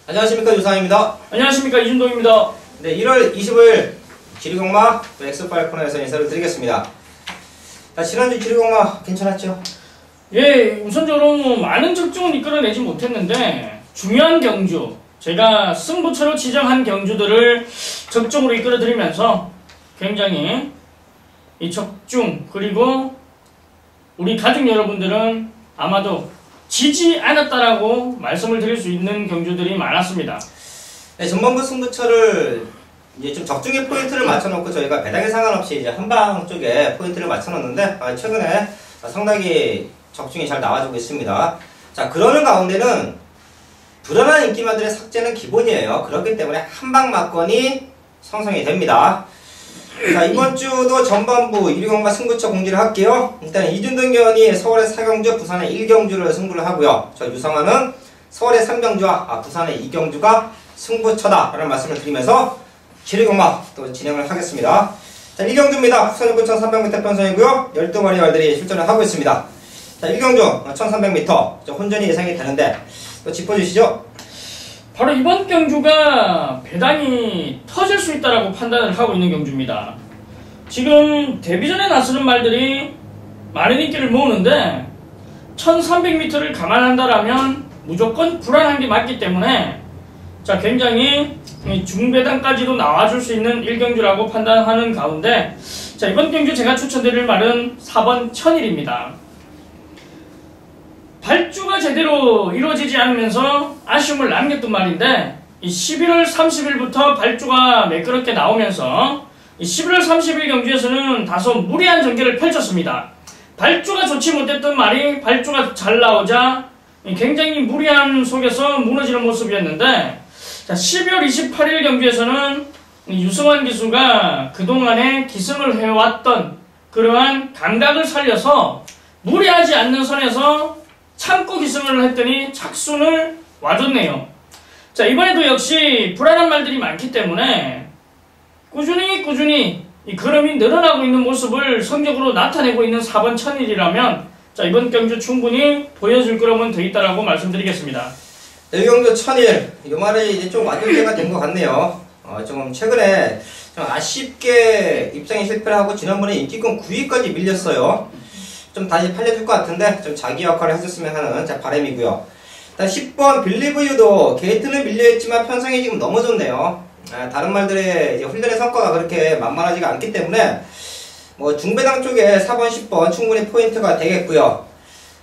안녕하십니까, 유상입니다. 안녕하십니까, 이준동입니다. 네, 1월 25일 지리공마 엑스파일 코너에서 인사를 드리겠습니다. 자, 지난주 지리공마 괜찮았죠? 예, 우선적으로 많은 적중은 이끌어내지 못했는데 중요한 경주, 제가 승부처로 지정한 경주들을 적중으로 이끌어드리면서 굉장히 이 적중, 그리고 우리 가족 여러분들은 아마도 지지 않았다라고 말씀을 드릴 수 있는 경주들이 많았습니다. 네, 전반부 승부처를 이제 좀 적중의 포인트를 맞춰놓고 저희가 배당에 상관없이 이제 한방 쪽에 포인트를 맞춰놓는데 최근에 상당히 적중이 잘 나와주고 있습니다. 자, 그러는 가운데는 불안한 인기마들의 삭제는 기본이에요. 그렇기 때문에 한방 막건이 형성이 됩니다. 자, 이번 주도 전반부 1위공마 승부처 공지를 할게요. 일단 이준동 의원이 서울의 4경주, 부산의 1경주를 승부를 하고요. 저 유성환은 서울의 3경주와 부산의 2경주가 승부처다 라는 말씀을 드리면서 7위공마 또 진행을 하겠습니다. 자, 1경주입니다. 후선 9,300m 편성이고요. 12마리 말들이 출전을 하고 있습니다. 자, 1경주 1,300m 혼전이 예상이 되는데 또 짚어주시죠. 바로 이번 경주가 배당이 터질 수 있다라고 판단을 하고 있는 경주입니다. 지금 데뷔전에 나서는 말들이 많은 인기를 모으는데 1300m를 감안한다라면 무조건 불안한 게 맞기 때문에 자, 굉장히 중배당까지도 나와줄 수 있는 1경주라고 판단하는 가운데 자, 이번 경주 제가 추천드릴 말은 4번 천일입니다. 발주가 제대로 이루어지지 않으면서 아쉬움을 남겼던 말인데 이 11월 30일부터 발주가 매끄럽게 나오면서 이 11월 30일 경주에서는 다소 무리한 전개를 펼쳤습니다. 발주가 좋지 못했던 말이 발주가 잘 나오자 굉장히 무리한 속에서 무너지는 모습이었는데 자, 12월 28일 경주에서는 유승환 기수가 그동안에 기승을 해왔던 그러한 감각을 살려서 무리하지 않는 선에서 참고 기승을 했더니 착순을 와줬네요. 자, 이번에도 역시 불안한 말들이 많기 때문에 꾸준히 이 걸음이 늘어나고 있는 모습을 성적으로 나타내고 있는 4번 천일이라면 자, 이번 경주 충분히 보여줄 거라면 돼 있다라고 말씀드리겠습니다. 네, 1경주 천일 이 말이 이제 좀 와줄 때가 된 것 같네요. 좀 최근에 좀 아쉽게 입상에 실패를 하고 지난번에 인기권 9위까지 밀렸어요. 좀 다시 팔려줄 것 같은데 좀 자기 역할을 해줬으면 하는 제 바람이고요. 일단 10번 빌리브 유도 게이트는 밀려있지만 편성이 지금 너무 좋네요. 다른 말들의 이제 훈련의 성과가 그렇게 만만하지가 않기 때문에 뭐 중배당 쪽에 4번 10번 충분히 포인트가 되겠고요.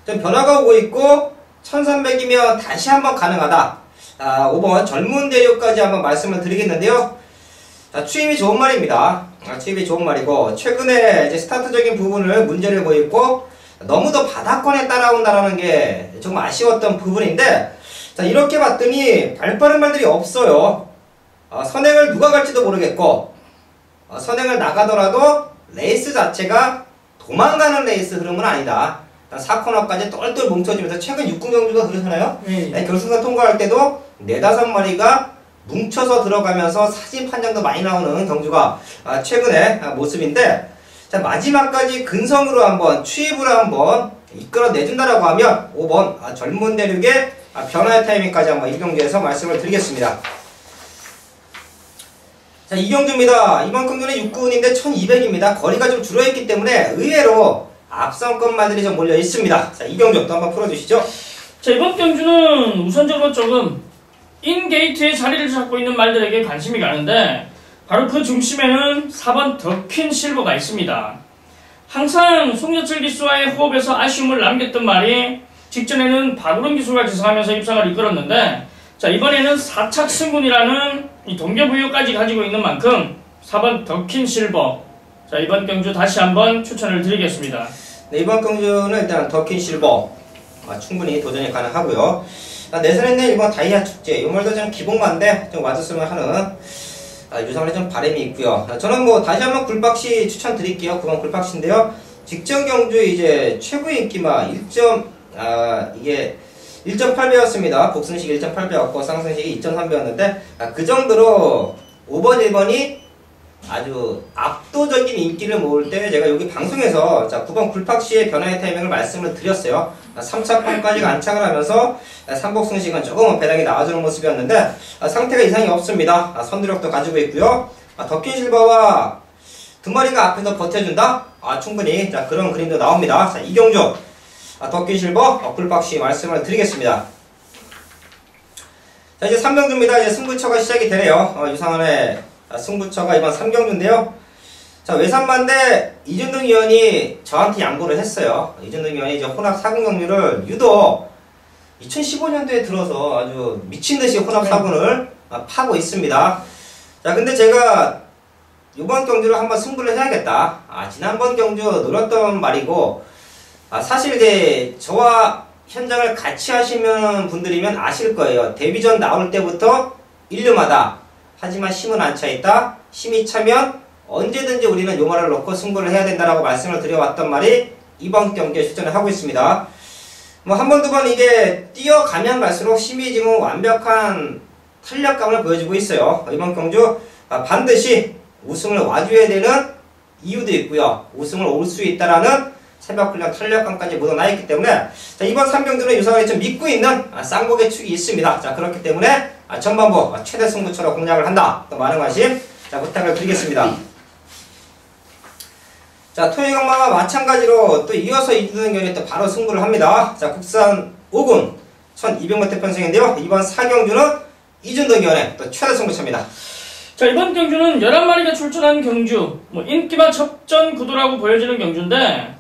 좀 변화가 오고 있고 1300이면 다시 한번 가능하다. 5번 젊은 대륙까지 한번 말씀을 드리겠는데요. 자, 추임이 좋은 말입니다. 추임이 좋은 말이고 최근에 이제 스타트적인 부분을 문제를 보이고 너무도 바닥권에 따라온다라는 게 조금 아쉬웠던 부분인데 자, 이렇게 봤더니 발빠른 말들이 없어요. 선행을 누가 갈지도 모르겠고 선행을 나가더라도 레이스 자체가 도망가는 레이스 흐름은 아니다. 4코너까지 똘똘 뭉쳐지면서 최근 6군 경주가 그렇잖아요. 네, 결승선 통과할 때도 4~5마리가 뭉쳐서 들어가면서 사진 판정도 많이 나오는 경주가 최근의 모습인데 자, 마지막까지 근성으로 한번 추입으로 한번 이끌어내준다라고 하면 5번 젊은 대륙의 변화의 타이밍까지 한번 이 경주에서 말씀을 드리겠습니다. 자, 이 경주입니다. 이번 경주는 6군인데 1200입니다. 거리가 좀 줄어있기 때문에 의외로 앞선권마들이 좀 몰려 있습니다. 자, 이 경주 또 한번 풀어주시죠. 자, 이번 경주는 우선적으로 조금 인게이트에 자리를 잡고 있는 말들에게 관심이 가는데 바로 그 중심에는 4번 더퀸 실버가 있습니다. 항상 송여철 기수와의 호흡에서 아쉬움을 남겼던 말이 직전에는 박우른 기수가 기승하면서 입상을 이끌었는데 자, 이번에는 4착 승군이라는 이 동료부여까지 가지고 있는 만큼 4번 더퀸 실버 자, 이번 경주 다시 한번 추천을 드리겠습니다. 네, 이번 경주는 일단 더퀸 실버 충분히 도전이 가능하고요. 내선에는 이번 다이아 축제 이 말도 좀 기본만데 좀 와줬으면 하는 유성환의 좀 바람이 있고요. 저는 뭐 다시 한번 굴박시 추천드릴게요. 9번 굴박시인데요. 직전 경주 이제 최고 인기마 이게 1.8배였습니다. 복승식 1.8배였고 쌍승식이 2.3배였는데 그 정도로 5번 1번이 아주 압도적인 인기를 모을 때 제가 여기 방송에서 자 9번 굴팍시의 변화의 타이밍을 말씀을 드렸어요. 3차판까지 안착을 하면서 삼복승식은 조금 배당이 나와주는 모습이었는데 상태가 이상이 없습니다. 선두력도 가지고 있고요. 더킨 실버와 두 마리가 앞에서 버텨준다? 충분히 자 그런 그림도 나옵니다. 자 이경주 더킨 실버 굴팍시 말씀을 드리겠습니다. 자 이제 3경주입니다. 이제 승부처가 시작이 되네요. 유상원의 승부처가 이번 3경주인데요. 자 외산반대 이준등 위원이 저한테 양보를 했어요. 이준등 위원이 이제 혼합 4군 경주를 유독 2015년도에 들어서 아주 미친듯이 혼합 4군을 파고 있습니다. 자 근데 제가 이번 경주를 한번 승부를 해야겠다. 지난번 경주 노렸던 말이고 사실 이제 저와 현장을 같이 하시는 분들이면 아실 거예요. 데뷔전 나올 때부터 1류마다 하지만 힘은 안 차있다. 힘이 차면 언제든지 우리는 요 말을 놓고 승부를 해야 된다라고 말씀을 드려왔던 말이 이번 경기에 출전을 하고 있습니다. 뭐 한 번, 두 번 이게 뛰어가면 갈수록 힘이 지금 완벽한 탄력감을 보여주고 있어요. 이번 경주 반드시 우승을 와줘야 되는 이유도 있고요. 우승을 올 수 있다라는 새벽훈련 탄력감까지 묻어나 있기 때문에 자, 이번 3경주는 유상원이 좀 믿고 있는 쌍복의 축이 있습니다. 자 그렇기 때문에 전반부 최대 승부처로 공략을 한다. 또 많은 관심 자 부탁을 드리겠습니다. 자 토요일경마와 마찬가지로 또 이어서 이준등견이 또 바로 승부를 합니다. 자 국산 5군 1200m 편승인데요. 이번 4경주는 이준등견의 또 최대 승부처입니다. 자 이번 경주는 11마리가 출전한 경주 뭐 인기만 접전 구도라고 보여지는 경주인데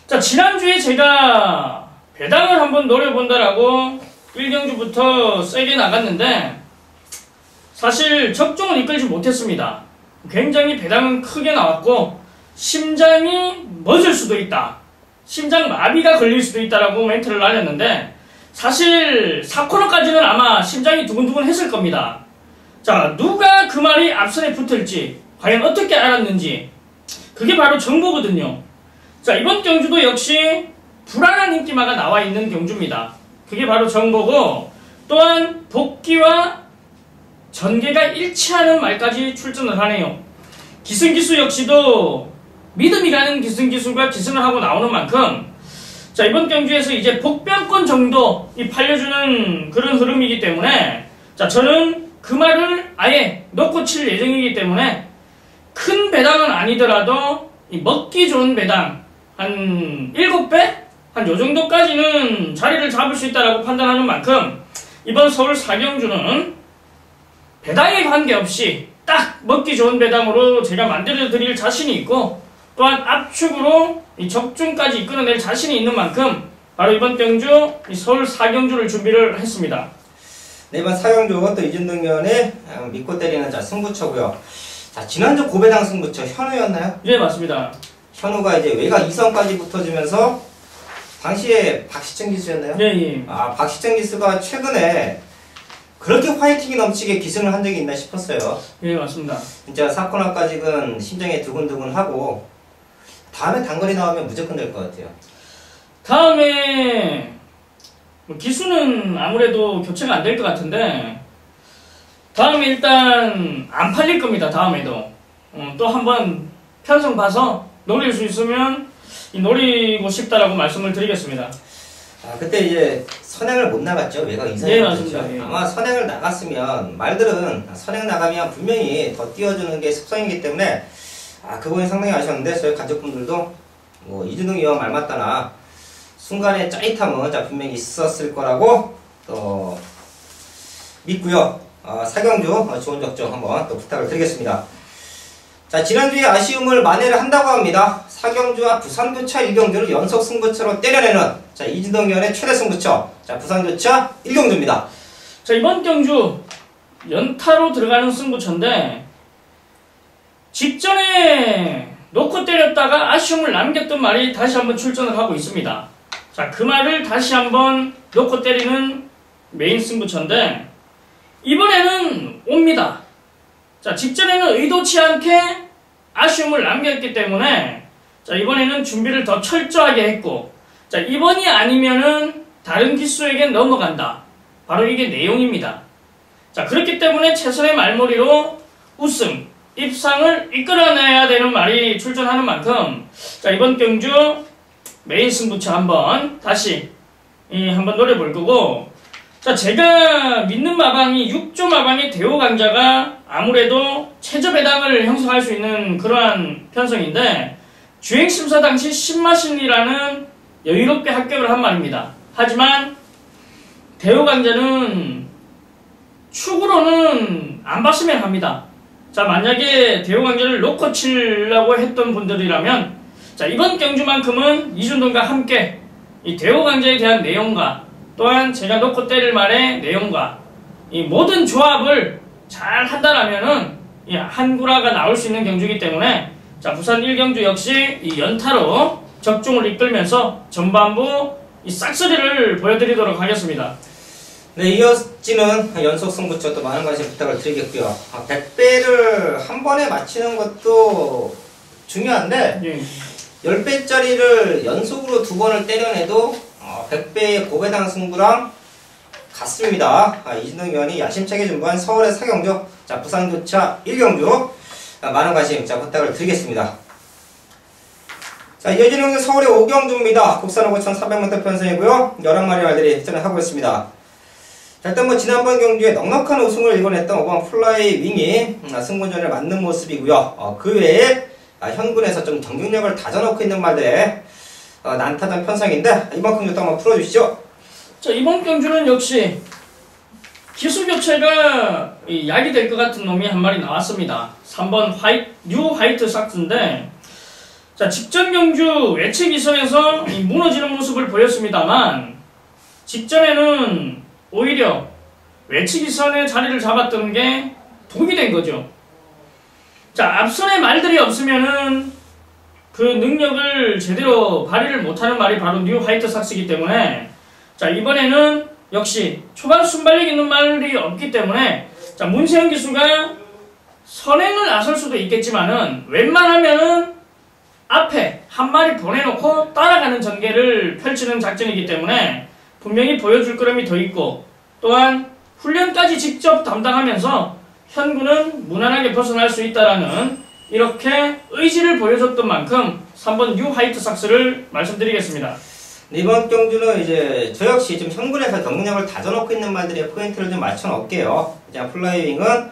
자 지난주에 제가 배당을 한번 노려본다라고 1경주부터 세게 나갔는데 사실 적중을 이끌지 못했습니다. 굉장히 배당은 크게 나왔고 심장이 멎을 수도 있다. 심장 마비가 걸릴 수도 있다라고 멘트를 날렸는데 사실 4코너까지는 아마 심장이 두근두근 했을 겁니다. 자 누가 그 말이 앞선에 붙을지 과연 어떻게 알았는지 그게 바로 정보거든요. 자 이번 경주도 역시 불안한 인기마가 나와 있는 경주입니다. 그게 바로 정보고 또한 복귀와 전개가 일치하는 말까지 출전을 하네요. 기승기수 역시도 믿음이라는 기승기수가 기승을 하고 나오는 만큼 자 이번 경주에서 이제 복병권 정도 팔려주는 그런 흐름이기 때문에 자 저는 그 말을 아예 놓고 칠 예정이기 때문에 큰 배당은 아니더라도 먹기 좋은 배당 한 7배? 한 요정도까지는 자리를 잡을 수 있다고 판단하는 만큼 이번 서울 4경주는 배당에 관계없이 딱 먹기 좋은 배당으로 제가 만들어 드릴 자신이 있고 또한 압축으로 이 적중까지 이끌어낼 자신이 있는 만큼 바로 이번 경주 이 서울 4경주를 준비를 했습니다. 네, 이번 4경주 또 이준등견의 믿고 때리는 자 승부처고요. 자 지난주 고배당 승부처 현우였나요? 네 맞습니다. 현우가 이제 외곽 2선까지 붙어주면서 당시에 박시청 기수였나요? 예, 예. 박시청 기수가 최근에 그렇게 화이팅이 넘치게 기승을 한 적이 있나 싶었어요. 예 맞습니다. 진짜 4코너까지는 심장이 두근두근하고 다음에 단거리 나오면 무조건 될 것 같아요. 다음에 기수는 아무래도 교체가 안 될 것 같은데 다음에 일단 안 팔릴 겁니다. 다음에도 또 한번 편성 봐서 노릴 수 있으면 노리고 싶다라고 말씀을 드리겠습니다. 그때 이제 선행을 못 나갔죠. 외곽 이선이. 네 맞습니다. 예. 아마 선행을 나갔으면 말들은 선행 나가면 분명히 더 띄워주는 게 습성이기 때문에 그 부분이 상당히 아쉬웠는데 저희 가족분들도 뭐 이준등 위원 말 맞다나 순간의 짜릿함은 분명히 있었을 거라고 또 믿고요. 4경주 좋은 적중 한번 또 부탁을 드리겠습니다. 자 지난주에 아쉬움을 만회를 한다고 합니다. 4경주와 부산교차 1경주를 연속 승부처로 때려내는 자 이준등견의 최대 승부처 자 부산교차 1경주입니다. 자 이번 경주 연타로 들어가는 승부처인데 직전에 놓고 때렸다가 아쉬움을 남겼던 말이 다시 한번 출전을 하고 있습니다. 자 그 말을 다시 한번 놓고 때리는 메인 승부처인데 이번에는 옵니다. 자 직전에는 의도치 않게 아쉬움을 남겼기 때문에 자 이번에는 준비를 더 철저하게 했고 자 이번이 아니면은 다른 기수에게 넘어간다. 바로 이게 내용입니다. 자 그렇기 때문에 최선의 말머리로 우승 입상을 이끌어내야 되는 말이 출전하는 만큼 자 이번 경주 메인 승부처 한번 다시 한번 노려볼 거고 자 제가 믿는 마방이 6조 마방의 대호 강자가 아무래도 최저 배당을 형성할 수 있는 그러한 편성인데 주행심사 당시 신마신이라는 여유롭게 합격을 한 말입니다. 하지만 대호 강자는 축으로는 안 봤으면 합니다. 자 만약에 대호 강자를 놓고 치려고 했던 분들이라면 자 이번 경주만큼은 이준동과 함께 이 대호 강자에 대한 내용과 또한 제가 놓고 때릴 말의 내용과 이 모든 조합을 잘 한다라면은 이 한구라가 나올 수 있는 경주이기 때문에 자 부산 1경주 역시 이 연타로 적중을 이끌면서 전반부 이 싹쓸이를 보여드리도록 하겠습니다. 네, 이어지는 연속 승부처 또 많은 관심 부탁을 드리겠고요. 100배를 한 번에 맞히는 것도 중요한데 예. 10배짜리를 연속으로 두 번을 때려내도 100배의 고배당 승부랑 같습니다. 이진동 의원이 야심차게 준비한 서울의 4경주, 자 부산교차 1경주 많은 관심 부탁을 드리겠습니다. 자 이어지는 경주 서울의 5경주입니다. 국산 5,400m 편성이고요. 11마리 말들이 출전을 하고 있습니다. 자, 일단 지난번 경주에 넉넉한 우승을 이뤄냈던 5번 플라이 윙이 승부전을 맞는 모습이고요. 그 외에 현군에서 좀 경쟁력을 다져놓고 있는 말들의 난타전 편성인데 이번 경주도 한번 풀어주시죠. 자 이번 경주는 역시 기수 교체가 약이 될 것 같은 놈이 한 마리 나왔습니다. 3번 뉴 화이트 삭스인데 자 직전 경주 외측 2선에서 무너지는 모습을 보였습니다만 직전에는 오히려 외측 2선의 자리를 잡았던 게 독이 된 거죠. 자 앞선의 말들이 없으면은 그 능력을 제대로 발휘를 못하는 말이 바로 뉴 화이트 삭스이기 때문에 자 이번에는 역시 초반 순발력 있는 말이 없기 때문에 자 문세영 기수가 선행을 나설 수도 있겠지만은 웬만하면은 앞에 한 마리 보내놓고 따라가는 전개를 펼치는 작전이기 때문에 분명히 보여줄 거름이 더 있고 또한 훈련까지 직접 담당하면서 현구는 무난하게 벗어날 수 있다라는 이렇게 의지를 보여줬던 만큼 3번 뉴 화이트 삭스를 말씀드리겠습니다. 이번 경주는 이제 저 역시 좀 현군에서 경쟁력을 다져놓고 있는 말들의 포인트를 좀 맞춰놓을게요. 이제 플라이윙은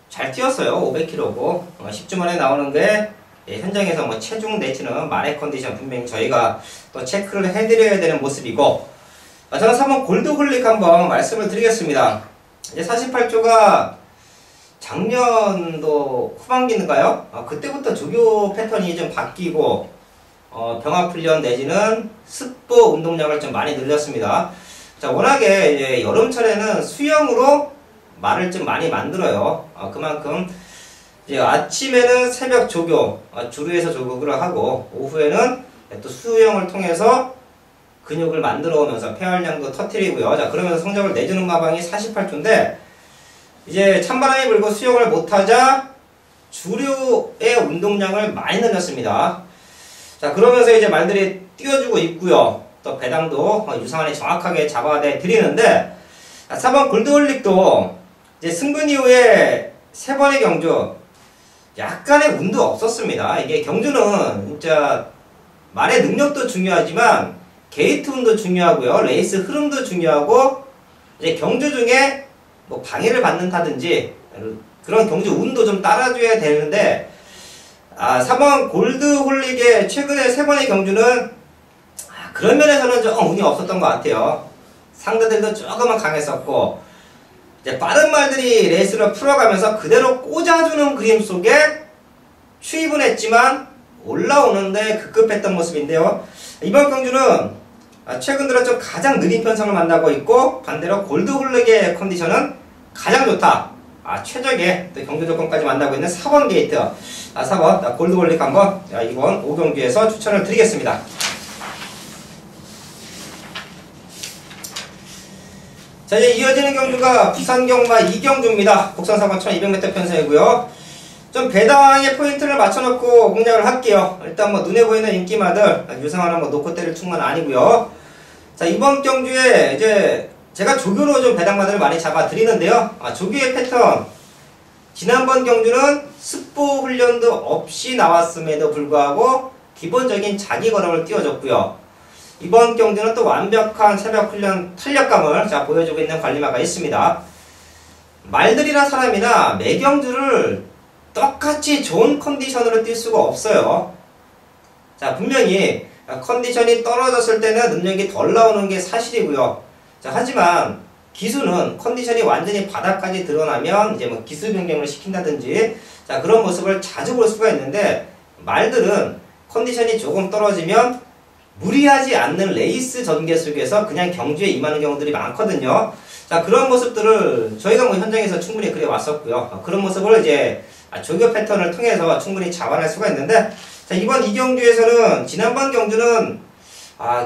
잘 뛰었어요. 500km고 10주 만에 나오는 게 현장에서 체중 내지는 말의 컨디션 분명히 저희가 또 체크를 해드려야 되는 모습이고 저는 3번 골드홀릭 한번 말씀을 드리겠습니다. 이제 48조가 작년도 후반기인가요? 그때부터 조교 패턴이 좀 바뀌고 병합훈련 내지는 습보 운동량을 좀 많이 늘렸습니다. 자, 워낙에 이제 여름철에는 수영으로 말을 좀 많이 만들어요. 그만큼 이제 아침에는 새벽 조교, 주루에서 조교를 하고 오후에는 또 수영을 통해서 근육을 만들어 오면서 폐활량도 터뜨리고요. 자, 그러면서 성적을 내주는 마방이 48조인데 이제 찬바람이 불고 수영을 못하자 주류의 운동량을 많이 늘렸습니다. 자, 그러면서 이제 말들이 띄워주고 있고요. 또 배당도 유상한에 정확하게 잡아내 드리는데 4번 골드홀릭도 이제 승분 이후에 3번의 경주 약간의 운도 없었습니다. 이게 경주는 진짜 말의 능력도 중요하지만 게이트 운도 중요하고요. 레이스 흐름도 중요하고 이제 경주 중에 방해를 받는다든지 그런 경주 운도 좀 따라줘야 되는데 3번 골드홀릭의 최근에 3번의 경주는 그런 면에서는 좀 운이 없었던 것 같아요. 상대들도 조금은 강했었고 이제 빠른 말들이 레이스를 풀어가면서 그대로 꽂아주는 그림 속에 추입은 했지만 올라오는데 급급했던 모습인데요. 이번 경주는 최근 들어 좀 가장 느린 편성을 만나고 있고 반대로 골드홀릭의 컨디션은 가장 좋다. 최적의 경주 조건까지 만나고 있는 4번 게이트 4번 골드홀릭 한번 이번 5경주에서 추천을 드리겠습니다. 자, 이제 이어지는 경주가 부산경마 2경주입니다. 국산 4번 1200m 편성이고요. 좀 배당의 포인트를 맞춰놓고 공략을 할게요. 일단 눈에 보이는 인기마들 유상하는 놓고 때릴 충만 아니고요. 자, 이번 경주에 이제 제가 조교로 좀 배당마들을 많이 잡아 드리는데요. 조교의 패턴 지난번 경주는 스포 훈련도 없이 나왔음에도 불구하고 기본적인 자기 걸음을 띄워줬고요. 이번 경주는 또 완벽한 새벽 훈련 탄력감을 보여주고 있는 관리마가 있습니다. 말들이나 사람이나 매경주를 똑같이 좋은 컨디션으로 뛸 수가 없어요. 자, 분명히 컨디션이 떨어졌을 때는 능력이 덜 나오는 게 사실이고요. 자, 하지만 기수는 컨디션이 완전히 바닥까지 드러나면 이제 뭐 기수 변경을 시킨다든지 자, 그런 모습을 자주 볼 수가 있는데 말들은 컨디션이 조금 떨어지면 무리하지 않는 레이스 전개 속에서 그냥 경주에 임하는 경우들이 많거든요. 자, 그런 모습들을 저희가 뭐 현장에서 충분히 그려왔었고요. 그런 모습을 이제 조교 패턴을 통해서 충분히 잡아낼 수가 있는데 자, 이번 이 경주에서는 지난번 경주는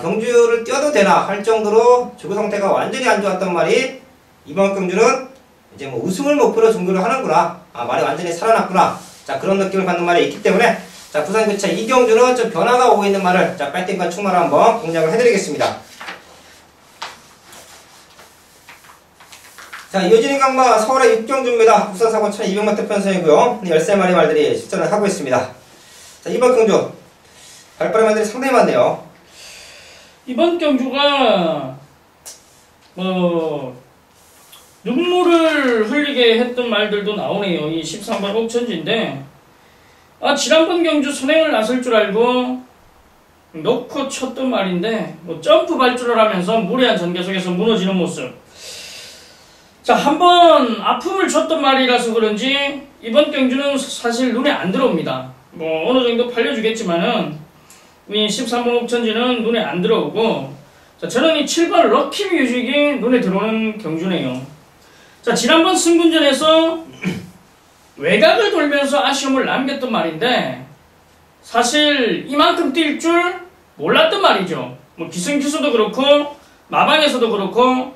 경주를 뛰어도 되나 할 정도로 조교 상태가 완전히 안 좋았던 말이 이번 경주는 이제 뭐 우승을 목표로 종교를 하는구나. 말이 완전히 살아났구나. 자, 그런 느낌을 받는 말이 있기 때문에 자, 부산교차 이 경주는 좀 변화가 오고 있는 말을 자, 배팅과 충마로 한번 공략을 해드리겠습니다. 자, 요진이 강마 서울의 6경주입니다. 부산 사고 1200m 편성이고요. 13마리 말들이 출전을 하고 있습니다. 자, 이번 경주 발빠른 말들이 상당히 많네요. 이번 경주가 눈물을 흘리게 했던 말들도 나오네요. 이 13번 옥천지인데 지난번 경주 선행을 나설 줄 알고 놓고 쳤던 말인데 점프 발주를 하면서 무리한 전개석에서 무너지는 모습. 자, 한번 아픔을 줬던 말이라서 그런지 이번 경주는 사실 눈에 안 들어옵니다. 어느 정도 팔려주겠지만은 이 13번 옥천지는 눈에 안 들어오고 자, 저는 이 7번 럭키 뮤직이 눈에 들어오는 경주네요. 자, 지난번 승분전에서 외곽을 돌면서 아쉬움을 남겼던 말인데 사실 이만큼 뛸 줄 몰랐던 말이죠. 기승기수도 그렇고 마방에서도 그렇고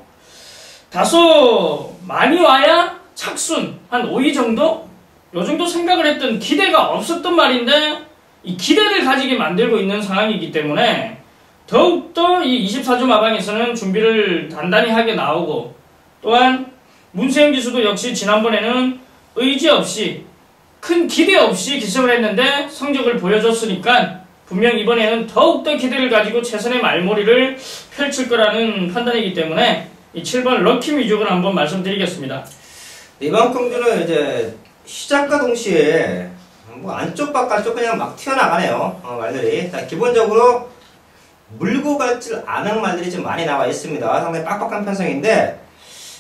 다소 많이 와야 착순 한 5위 정도? 요 정도 생각을 했던 기대가 없었던 말인데 이 기대를 가지게 만들고 있는 상황이기 때문에 더욱더 이 24주 마방에서는 준비를 단단히 하게 나오고 또한 문세영 기수도 역시 지난번에는 의지 없이 큰 기대 없이 기승을 했는데 성적을 보여줬으니까 분명 이번에는 더욱더 기대를 가지고 최선의 말몰이를 펼칠 거라는 판단이기 때문에 이 7번 럭키 뮤직을 한번 말씀드리겠습니다. 이번 경주는 이제 시작과 동시에 안쪽 바깥쪽 그냥 막 튀어나가네요. 말들이. 자, 기본적으로 물고 갈줄 아는 말들이 좀 많이 나와 있습니다. 상당히 빡빡한 편성인데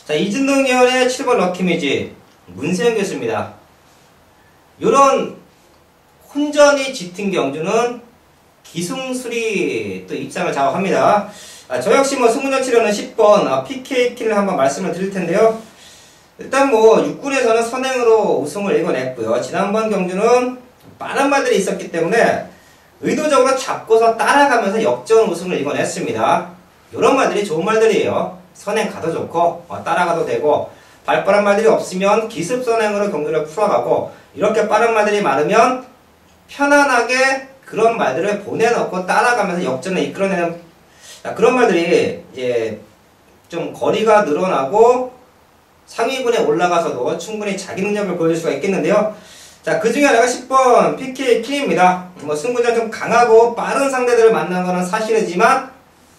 자, 이진동 의원의 7번 럭키 뮤직 문세영 교수입니다. 요런 혼전이 짙은 경주는 기승술이 또 입장을 좌우합니다. 저 역시 승문전 치료는 10번 PK키를 한번 말씀을 드릴 텐데요. 일단 육군에서는 선행으로 우승을 이뤄냈고요. 지난번 경주는 빠른 말들이 있었기 때문에 의도적으로 잡고서 따라가면서 역전 우승을 이뤄냈습니다. 이런 말들이 좋은 말들이에요. 선행 가도 좋고 따라가도 되고 발빠른 말들이 없으면 기습 선행으로 경주를 풀어가고 이렇게 빠른 말들이 많으면 편안하게 그런 말들을 보내놓고 따라가면서 역전을 이끌어내는 그런 말들이 이제 좀 거리가 늘어나고 상위군에 올라가서도 충분히 자기 능력을 보여줄 수가 있겠는데요. 자, 그 중에 하나가 10번 PK키입니다. 승부전 좀 강하고 빠른 상대들을 만난 거는 사실이지만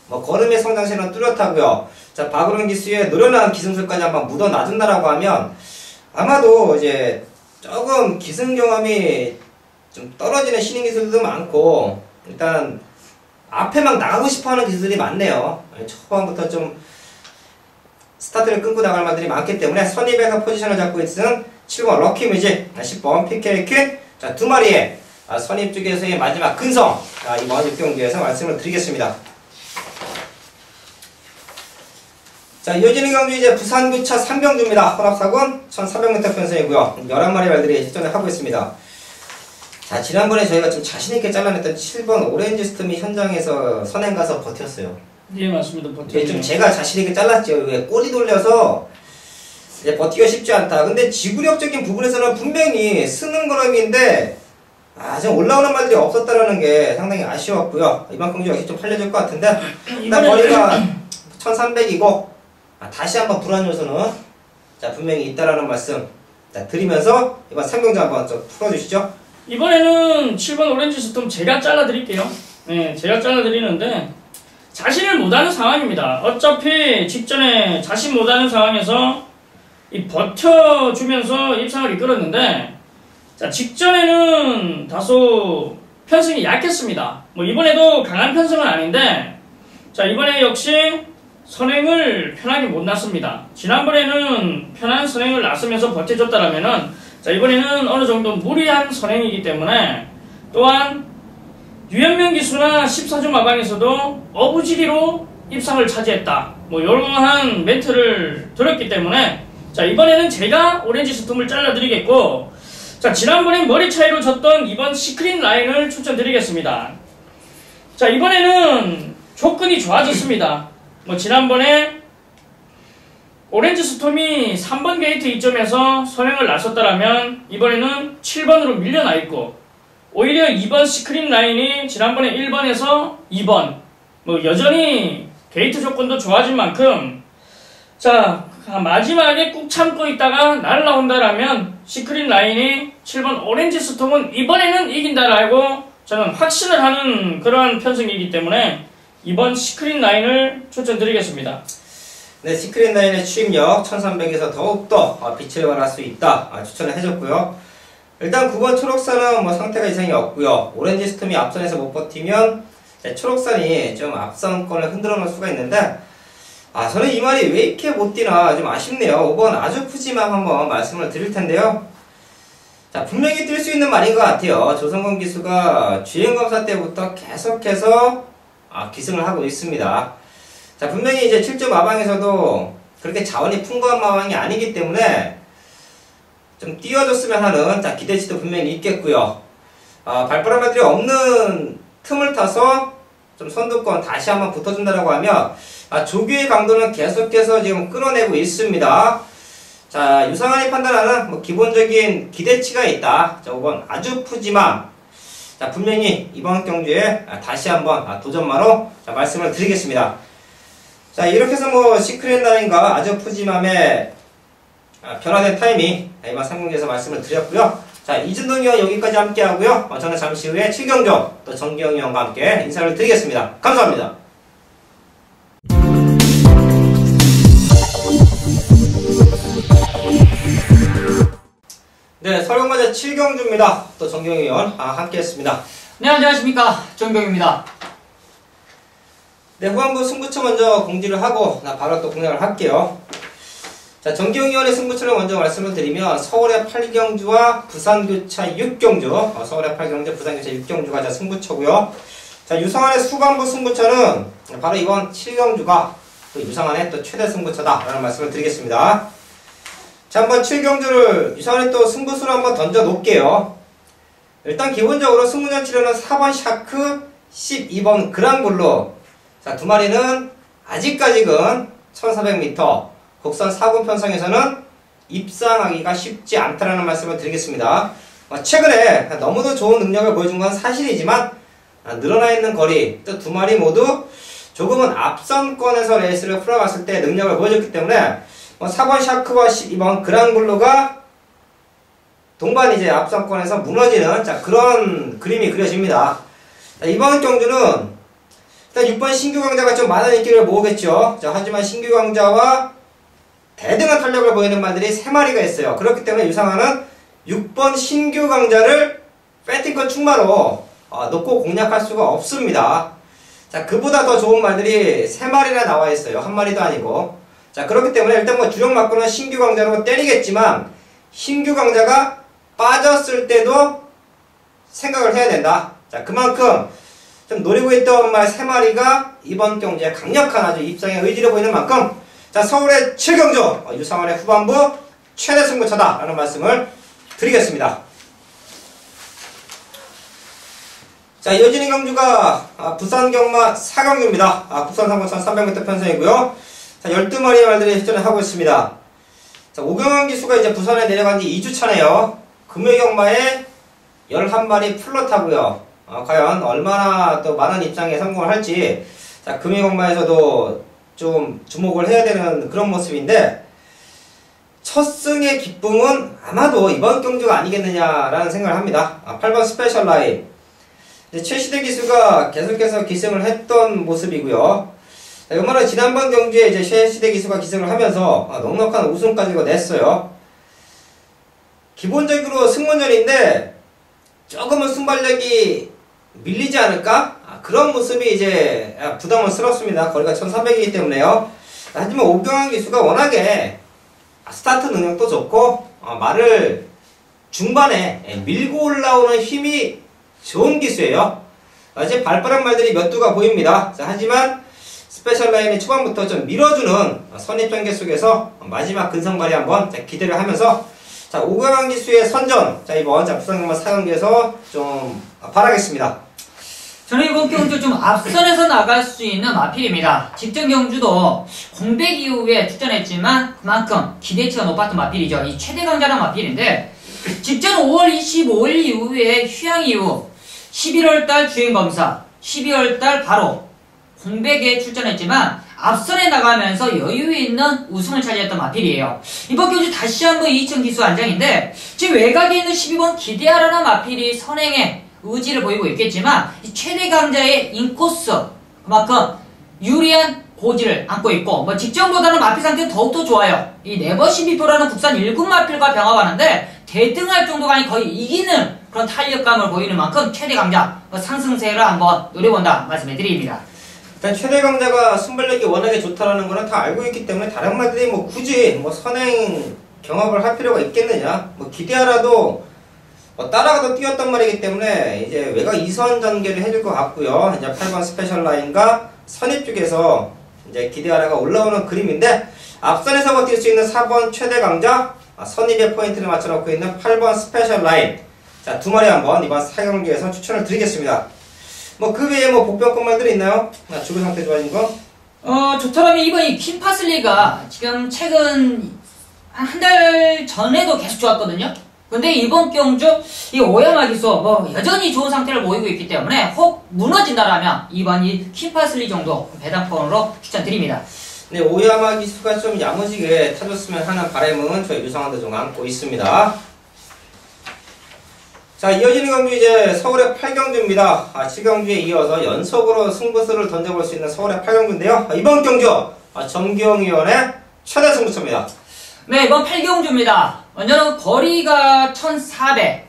걸음의 성장세는 뚜렷하고요. 자, 박우령 기수의 노련한 기승술까지 한번 묻어 놔준다라고 하면 아마도 이제 조금 기승 경험이 좀 떨어지는 신인 기술도 많고 일단 앞에 막 나가고 싶어하는 기술이 많네요. 초반부터 좀 스타트를 끊고 나갈 말들이 많기 때문에 선입에서 포지션을 잡고 있는 7번 럭키 뮤직, 10번 PK키. 자, 두 마리의 선입 쪽에서의 마지막 근성. 이번 6경기에서 말씀을 드리겠습니다. 자, 이어지는 경주 이제 부산교차 3경주입니다. 혼합사군 1300m 편성이고요. 11마리 말들이 출전을 하고 있습니다. 자, 지난번에 저희가 좀 자신있게 잘라냈던 7번 오렌지 스톰이 현장에서 선행 가서 버텼어요. 예, 맞습니다. 버텼네요. 좀 제가 자신있게 잘랐죠. 왜 꼬리 돌려서 이제 버티기가 쉽지 않다. 근데 지구력적인 부분에서는 분명히 쓰는 걸음인데 좀 올라오는 말들이 없었다라는 게 상당히 아쉬웠고요. 이번 경주 역시 좀 팔려줄 것 같은데 일단 거리가 1300이고 다시 한번 불안 요소는 자, 분명히 있다라는 말씀 자, 드리면서 이번 3경주 한번 좀 풀어주시죠. 이번에는 7번 오렌지 스톰 제가 잘라드릴게요. 네, 제가 잘라드리는데 자신을 못하는 상황입니다. 어차피 직전에 자신 못하는 상황에서 이 버텨주면서 입상을 이끌었는데, 자, 직전에는 다소 편승이 약했습니다. 뭐 이번에도 강한 편승은 아닌데, 자, 이번에 역시 선행을 편하게 못 놨습니다. 지난번에는 편한 선행을 놨으면서 버텨줬다라면은, 자, 이번에는 어느 정도 무리한 선행이기 때문에, 또한 유연명 기수나 14주 마방에서도 어부지리로 입상을 차지했다. 뭐 이러한 멘트를 들었기 때문에, 자, 이번에는 제가 오렌지 스톰을 잘라드리겠고, 자, 지난번엔 머리 차이로 졌던 이번 시크릿 라인을 추천드리겠습니다. 자, 이번에는 조건이 좋아졌습니다. 뭐 지난번에 오렌지 스톰이 3번 게이트 이점에서 선행을 나섰다라면 이번에는 7번으로 밀려나 있고, 오히려 2번 시크릿 라인이 지난번에 1번에서 2번, 뭐 여전히 게이트 조건도 좋아진 만큼, 자, 마지막에 꾹 참고 있다가 날라온다라면 시크릿 라인이 7번 오렌지 스톰은 이번에는 이긴다라고 저는 확신을 하는 그러한 편승이기 때문에 이번 시크릿 라인을 추천드리겠습니다. 네, 시크릿 라인의 추임력 1300에서 더욱더 빛을 발할 수 있다 추천을 해줬고요. 일단 9번 초록산은 뭐 상태가 이상이 없고요. 오렌지 스톰이 앞선에서 못 버티면 초록산이 좀 앞선권을 흔들어 놓을 수가 있는데, 저는 이 말이 왜 이렇게 못 뛰나 좀 아쉽네요. 5번 아주 푸짐함 한번 말씀을 드릴 텐데요. 자, 분명히 뛸 수 있는 말인 것 같아요. 조성근 기수가 주행검사 때부터 계속해서 기승을 하고 있습니다. 자, 분명히 이제 7점 마방에서도 그렇게 자원이 풍부한 마방이 아니기 때문에 좀 띄워줬으면 하는 기대치도 분명히 있겠고요. 발바람들이 없는 틈을 타서 좀 선두권 다시 한번 붙어준다라고 하면 조규의 강도는 계속해서 지금 끌어내고 있습니다. 자, 유상한이 판단하는 뭐 기본적인 기대치가 있다. 자, 5번 아주 푸짐함. 자, 분명히 이번 경주에 다시 한번 도전마로 말씀을 드리겠습니다. 자, 이렇게 해서 뭐 시크릿 라인과 아주 푸짐함의 변화된 타이밍 이번 3경기에서 말씀을 드렸고요. 자, 이준동이 형 여기까지 함께 하고요. 저는 잠시 후에 7경주 또 정기영 형과 함께 인사를 드리겠습니다. 감사합니다. 네, 설경마제 7경주입니다. 또 정기영 의원 함께 했습니다. 네, 안녕하십니까. 정경입니다. 네, 후반부 승부처 먼저 공지를 하고 바로 또 공략을 할게요. 자, 정기영 의원의 승부처를 먼저 말씀을 드리면 서울의 8경주와 부산교차 6경주, 서울의 8경주, 부산교차 6경주가 승부처고요. 자, 유상한의 후반부 승부처는 바로 이번 7경주가 또 유상한의 또 최대 승부처다라는 말씀을 드리겠습니다. 자, 한번 7경주를 유상한의 또 승부수를 한번 던져 놓을게요. 일단 기본적으로 승부전 치료는 4번 샤크, 12번 그랑블루. 자, 두 마리는 아직까지는 1400m 곡선 4군 편성에서는 입상하기가 쉽지 않다라는 말씀을 드리겠습니다. 최근에 너무도 좋은 능력을 보여준 건 사실이지만 늘어나 있는 거리, 또 두 마리 모두 조금은 앞선권에서 레이스를 풀어갔을 때 능력을 보여줬기 때문에 4번 샤크와 12번 그랑블루가 동반 이제 앞선권에서 무너지는 그런 그림이 그려집니다. 자, 이번 경주는 일단 6번 신규 강자가 좀 많은 인기를 모으겠죠. 자, 하지만 신규 강자와 대등한 탄력을 보이는 말들이 3마리가 있어요. 그렇기 때문에 유상한은 6번 신규 강자를 배팅권 충마로 놓고 공략할 수가 없습니다. 자, 그보다 더 좋은 말들이 3마리나 나와 있어요. 한 마리도 아니고. 자, 그렇기 때문에 일단 뭐 주력 맞고는 신규 강자로 때리겠지만 신규 강자가 빠졌을 때도 생각을 해야 된다. 자, 그만큼 좀 노리고 있던 말 3마리가 이번 경주에 강력한 아주 입상의 의지를 보이는 만큼 자, 서울의 7경주 유상한의 후반부 최대 승부처다 라는 말씀을 드리겠습니다. 자, 이어지는 경주가 부산 경마 4경주입니다. 부산 상권천 300m 편성이고요. 자, 12마리의 말들이 회전을 하고 있습니다. 자, 오경환 기수가 이제 부산에 내려간 지 2주 차네요. 금요 경마에 11마리 플롯하고요. 과연 얼마나 또 많은 입장에 성공을 할지 자, 금요 경마에서도 좀 주목을 해야 되는 그런 모습인데, 첫 승의 기쁨은 아마도 이번 경주가 아니겠느냐라는 생각을 합니다. 8번 스페셜 라인. 최시대 기수가 계속해서 기승을 했던 모습이고요. 자, 이번에 지난번 경주에 이제 최시대 기수가 기승을 하면서 넉넉한 우승까지 냈어요. 기본적으로 승문전인데 조금은 순발력이 밀리지 않을까? 그런 모습이 이제 부담스럽습니다. 거리가 1300이기 때문에요. 하지만 오경환 기수가 워낙에 스타트 능력도 좋고 말을 중반에 밀고 올라오는 힘이 좋은 기수예요. 이제 발빠른 말들이 몇 두가 보입니다. 자, 하지만 스페셜 라인이 초반부터 좀 밀어주는 선입 전개 속에서 마지막 근성발이 한번 기대를 하면서 자, 오경환 기수의 선전, 자, 이번 부산경마 4경기에서 좀 바라겠습니다. 저는 이번 경주 좀 앞선에서 나갈 수 있는 마필입니다. 직전 경주도 공백 이후에 출전했지만 그만큼 기대치가 높았던 마필이죠. 이 최대 강자란 마필인데 직전 5월 25일 이후에 휴양 이후 11월달 주행검사, 12월달 바로 공백에 출전했지만 앞선에 나가면서 여유있는 우승을 차지했던 마필이에요. 이번 경주 다시 한번 2층 기수 안장인데 지금 외곽에 있는 12번 기대하라는 마필이 선행에 의지를 보이고 있겠지만 이 최대 강자의 인코스 그만큼 유리한 고지를 안고 있고 뭐 직전보다는 마필 상태는 더욱더 좋아요. 이 네버 12%라는 국산 1군 마필과 병합하는데 대등할 정도가 아닌 거의 이기는 그런 탄력감을 보이는 만큼 최대 강자 상승세를 한번 노려본다 말씀해드립니다. 일단 최대 강자가 순발력이 워낙에 좋다라는 거는 다 알고 있기 때문에 다른 말들이 뭐 굳이 뭐 선행 경합을 할 필요가 있겠느냐, 뭐 기대하라도 따라가도 뛰었단 말이기 때문에 이제 외곽 2선 전개를 해줄 것 같고요. 이제 8번 스페셜 라인과 선입 쪽에서 이제 기대하라가 올라오는 그림인데 앞선에서 버틸 수 있는 4번 최대 강자, 선입에 포인트를 맞춰놓고 있는 8번 스페셜 라인. 자, 두 마리 한번 이번 4경기에서 추천을 드리겠습니다. 뭐 그 외에 뭐 복병권 말들이 있나요? 주거 상태 좋아진 거? 좋더라면 이번 이 퀸파슬리가 지금 최근 한 달 전에도 계속 좋았거든요. 근데 이번 경주 이 오야마 기수 뭐 여전히 좋은 상태를 보이고 있기 때문에 혹 무너진다라면 이번 이 퀸파슬리 정도 배당권으로 추천드립니다. 네, 오야마 기수가 좀 야무지게 타줬으면 하는 바람은 저희 유성환도 좀 안고 있습니다. 자, 이어지는 경주 이제 서울의 8경주입니다. 7경주에 이어서 연속으로 승부수를 던져볼 수 있는 서울의 8경주인데요. 이번 경주 정기영위원의 최대 승부처입니다. 네, 이번 8경주입니다. 먼저는 거리가 1400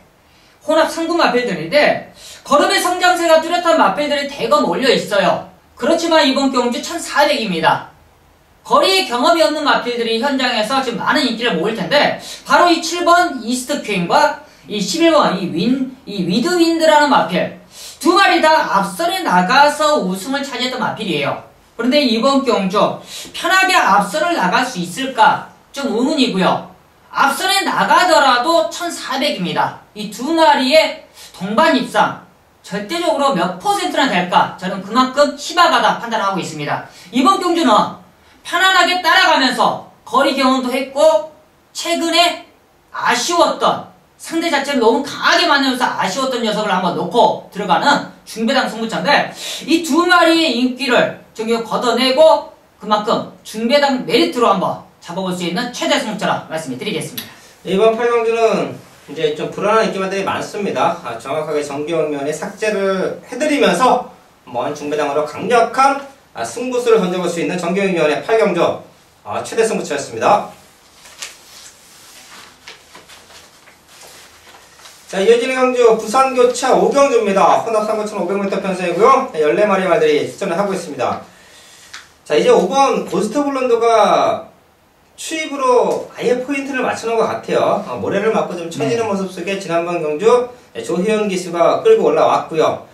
혼합 상금 마필들인데 걸음의 성장세가 뚜렷한 마필들이 대거 몰려 있어요. 그렇지만 이번 경주 1400입니다. 거리에 경험이 없는 마필들이 현장에서 지금 많은 인기를 모을 텐데 바로 이 7번 이스트 퀸과 이 11번 이 위드윈드라는 마필 두 마리 다 앞선에 나가서 우승을 차지했던 마필이에요. 그런데 이번 경주 편하게 앞선을 나갈 수 있을까 좀 의문이고요. 앞선에 나가더라도 1400입니다. 이 두 마리의 동반 입상 절대적으로 몇 %나 될까? 저는 그만큼 희박하다 판단하고 있습니다. 이번 경주는 편안하게 따라가면서 거리 경험도 했고 최근에 아쉬웠던 상대 자체를 너무 강하게 만들면서 아쉬웠던 녀석을 한번 놓고 들어가는 중배당 승부차인데 이 두 마리의 인기를 저기 걷어내고 그만큼 중배당 메리트로 한번 잡아볼 수 있는 최대 승부차라 말씀을 드리겠습니다. 이번 8경주는 이제 좀 불안한 인기만들이 많습니다. 정확하게 정기영면에 삭제를 해드리면서 먼 중배당으로 강력한 승부수를 던져볼 수 있는 정기영위원회 8경주 최대 승부차였습니다. 자, 이어지는 경주 부산교차 5경주입니다. 혼합 3,500m 편성이고요. 14마리 말들이 출전을 하고 있습니다. 자, 이제 5번 고스트 블론드가 추입으로 아예 포인트를 맞춰놓은 것 같아요. 모래를 맞고 좀 쳐지는 모습 속에 지난번 경주 조희연 기수가 끌고 올라왔고요.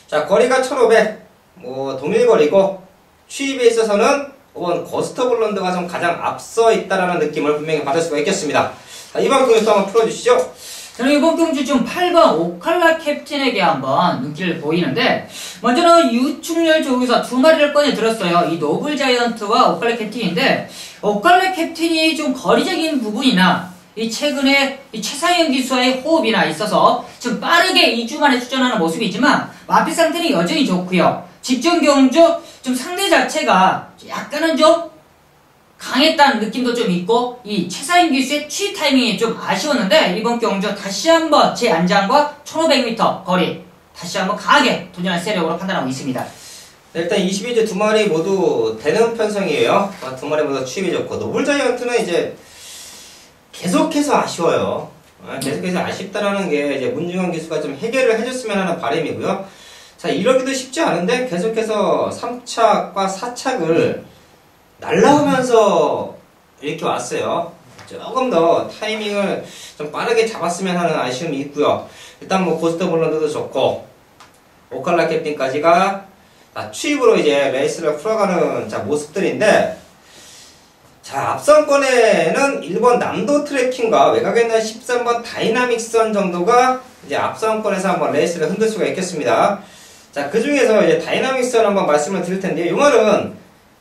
자, 거리가 1500, 뭐 동일거리고 추입에 있어서는 5번 고스트 블론드가 좀 가장 앞서 있다라는 느낌을 분명히 받을 수가 있겠습니다. 자, 이번 경주 또 한번 풀어주시죠. 저는 이번 경주 좀 8번 오칼라 캡틴에게 한번 눈길을 보이는데 먼저는 유충렬 쪽에서 두 마리를 꺼내 들었어요. 이 노블 자이언트와 오칼라 캡틴인데 오칼라 캡틴이 좀 거리적인 부분이나 이 최근에 이 최상현 기수와의 호흡이나 있어서 좀 빠르게 2주 만에 출전하는 모습이지만 마필 상태는 여전히 좋고요. 직전 경주 좀 상대 자체가 약간은 좀 강했다는 느낌도 좀 있고 이 최사인 기수의 취입 타이밍이 좀 아쉬웠는데 이번 경주 다시 한번 제 안장과 1500m 거리 다시 한번 강하게 도전할 세력으로 판단하고 있습니다. 네, 일단 22주 두 마리 모두 되는 편성이에요. 두 마리 모두 취입이 좋고 노블자이언트는 이제 계속해서 아쉬워요. 계속해서 아쉽다라는 게 이제 문중현 기수가 좀 해결을 해줬으면 하는 바람이고요. 자, 이러기도 쉽지 않은데 계속해서 3착과 4착을 날라오면서 이렇게 왔어요. 조금 더 타이밍을 좀 빠르게 잡았으면 하는 아쉬움이 있고요. 일단 뭐 고스트 볼런드도 좋고 오칼라 캡틴까지가 취입으로 이제 레이스를 풀어가는 모습들인데, 자, 앞선권에는 1번 남도 트래킹과 외곽에 있는 13번 다이나믹선 정도가 이제 앞선권에서 한번 레이스를 흔들 수가 있겠습니다. 자, 그 중에서 이제 다이나믹선 한번 말씀을 드릴 텐데요. 이 말은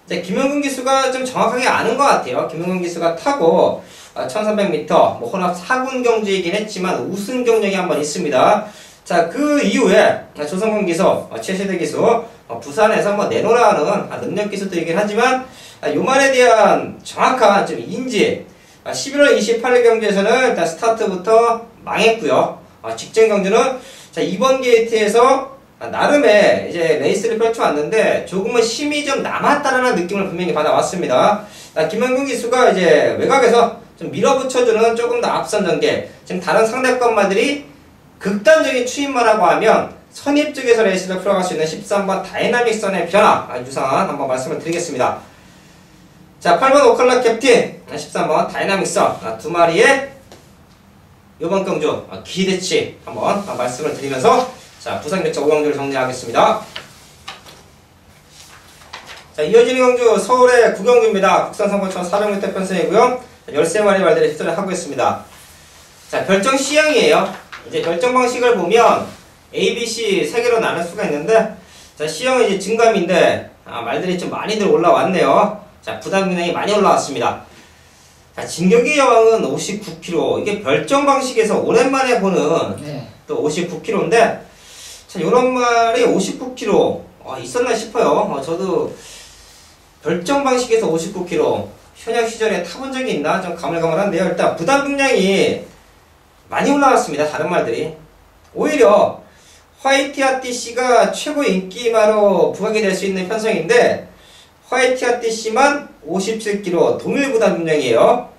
이제 김영근 기수가 좀 정확하게 아는 것 같아요. 김영근 기수가 타고 1300m, 뭐 혼합 4군 경주이긴 했지만 우승 경력이 한번 있습니다. 자, 그 이후에 조성근 기수, 최시대 기수, 부산에서 한번 내놓으라는 능력 기수들이긴 하지만 요 말에 대한 정확한 좀 인지, 11월 28일 경주에서는 일단 스타트부터 망했고요. 직전 경주는 자, 이번 게이트에서 나름의 이제 레이스를 펼쳐왔는데 조금은 힘이 좀 남았다라는 느낌을 분명히 받아왔습니다. 김영근 기수가 이제 외곽에서 좀 밀어붙여주는 조금 더 앞선 전개, 지금 다른 상대권마들이 극단적인 추임만 하고 하면 선입 쪽에서 레이스를 풀어갈 수 있는 13번 다이나믹선의 변화, 유상한 한번 말씀을 드리겠습니다. 자, 8번 오칼라 캡틴, 13번 다이나믹선, 두 마리의 요번 경주 기대치 한번 말씀을 드리면서 자, 부산 개최 5경주를 정리하겠습니다. 자, 이어지는 경주 서울의 9경주입니다. 국산 상권천 400m 편성이고요. 13마리 말들이 휘슬을 하고 있습니다. 자, 결정 C형이에요. 이제 결정 방식을 보면 A, B, C 3개로 나눌 수가 있는데, 자, C형은 이제 증감인데 말들이 좀 많이들 올라왔네요. 자, 부담 기능이 많이 올라왔습니다. 자, 진격의 여왕은 59kg. 이게 별정 방식에서 오랜만에 보는 또 59kg인데, 자, 요런 말이 59kg 있었나 싶어요. 저도 별정 방식에서 59kg 현역 시절에 타본 적이 있나 좀 가물가물한데요. 일단 부담 중량이 많이 올라왔습니다. 다른 말들이 오히려 화이트핫 DC가 최고 인기마로 부각이 될 수 있는 편성인데, 화이트핫 DC만 57kg 동일 부담 중량이에요.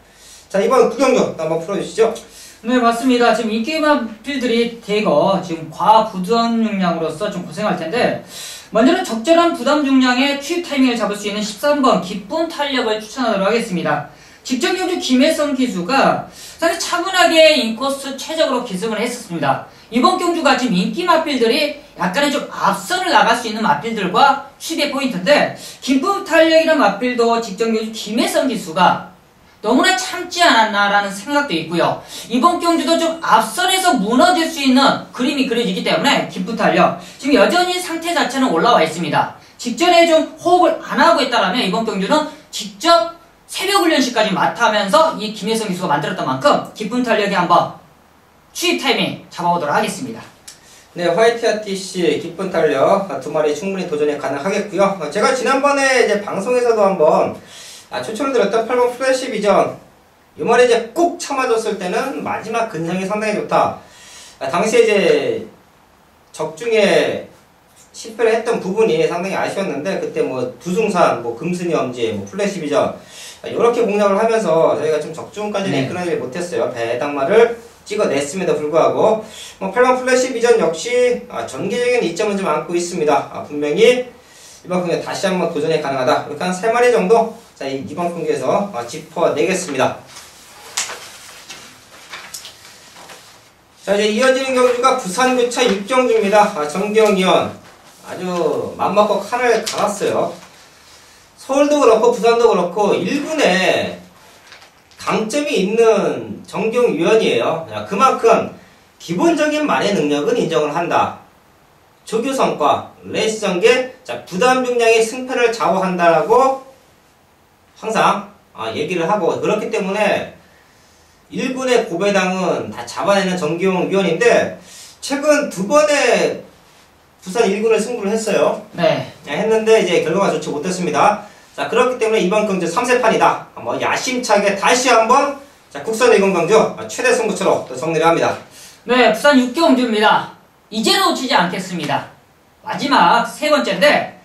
자, 이번 구경주 한번 풀어주시죠. 네, 맞습니다. 지금 인기 마필들이 대거 지금 과부담 중량으로서 좀 고생할 텐데, 먼저는 적절한 부담 중량의 취입 타이밍을 잡을 수 있는 13번 기쁜 탄력을 추천하도록 하겠습니다. 직전 경주 김혜성 기수가 사실 차분하게 인코스 최적으로 기승을 했었습니다. 이번 경주가 지금 인기 마필들이 약간의 좀 앞선을 나갈 수 있는 마필들과 취입의 포인트인데, 기쁜 탄력이라는 마필도 직전 경주 김혜성 기수가 너무나 참지 않았나라는 생각도 있고요. 이번 경주도 좀 앞선에서 무너질 수 있는 그림이 그려지기 때문에 기쁜 탄력, 지금 여전히 상태 자체는 올라와 있습니다. 직전에 좀 호흡을 안 하고 있다라면 이번 경주는 직접 새벽 훈련시까지 맡으면서 이 김혜성 기수가 만들었던 만큼 기쁜 탄력이 한번 취입 타이밍 잡아보도록 하겠습니다. 네, 화이트핫 DC 기쁜 탄력 두 마리 충분히 도전이 가능하겠고요. 제가 지난번에 이제 방송에서도 한번 추천을 드렸던 8번 플래시 비전, 이 말이 이제 꾹 참아줬을 때는 마지막 근성이 상당히 좋다. 당시에 이제 적중에 실패를 했던 부분이 상당히 아쉬웠는데, 그때 뭐 두승산, 뭐 금순이 엄지, 뭐 플래시 비전 이렇게 공략을 하면서 저희가 좀 적중까지는 이끌어내지 못했어요. 배당말을 찍어냈음에도 불구하고 뭐 8번 플래시 비전 역시 전개적인 이점은 좀 안고 있습니다. 분명히 이번 경기에 다시 한번 도전이 가능하다. 이렇게 한 3마리 정도 자, 이번 경기에서 짚어내겠습니다. 자, 이제 이어지는 경주가 부산교차 6경주입니다. 정기영위원 아주 맘먹고 칼을 갈았어요. 서울도 그렇고 부산도 그렇고 1군에 강점이 있는 정기영위원이에요. 그만큼 기본적인 말의 능력은 인정을 한다. 조교 성과, 레이스 전개, 자, 부담 중량의 승패를 좌우한다라고 항상 얘기를 하고, 그렇기 때문에 1군의 고배당은 다 잡아내는 정기용 위원인데, 최근 2번의 부산 1군을 승부를 했어요. 네. 했는데 이제 결과가 좋지 못했습니다. 자, 그렇기 때문에 이번 경주 3세판이다. 한번 야심차게 다시 한번 자, 국산 일본 경주 최대 승부처로 또 정리를 합니다. 네, 부산 6경주입니다. 이제 놓치지 않겠습니다. 마지막 세 번째인데,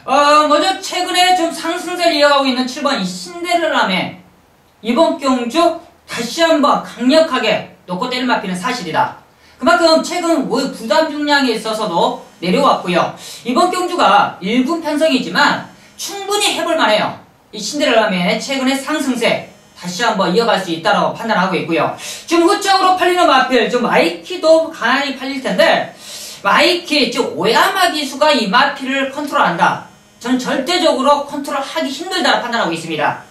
먼저 최근에 좀 상승세를 이어가고 있는 7번 이 신데렐라맨. 이번 경주 다시 한번 강력하게 놓고 때려 맞히는 사실이다. 그만큼 최근 부담 중량에 있어서도 내려왔고요. 이번 경주가 1군 편성이지만 충분히 해볼 만해요. 이 신데렐라맨의 최근의 상승세 다시 한번 이어갈 수 있다고 판단하고 있고요. 좀 후적으로 팔리는 마필, 좀 마이키도 가만히 팔릴 텐데, 마이키, 즉 오야마 기수가 이 마필을 컨트롤한다. 저는 절대적으로 컨트롤하기 힘들다고 판단하고 있습니다.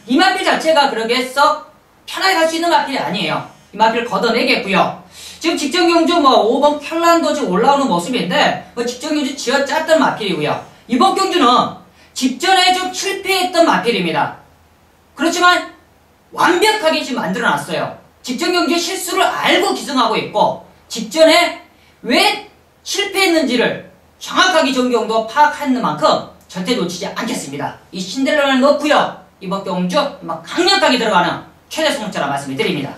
이 마필 자체가 그렇게 썩 편하게 갈 수 있는 마필이 아니에요. 이 마필을 걷어내겠고요. 지금 직전 경주 5번 켤란도 지금 올라오는 모습인데, 직전 경주 쥐어짰던 마필이고요. 이번 경주는 직전에 좀 실패했던 마필입니다. 그렇지만 완벽하게 지금 만들어놨어요. 직전 경주의 실수를 알고 기승하고 있고, 직전에 왜 실패했는지를 정확하게 정경도 파악하는 만큼 절대 놓치지 않겠습니다. 이 신데렐라를 넣고요. 이번 경주 강력하게 들어가는 최대 승부처라 말씀을 드립니다.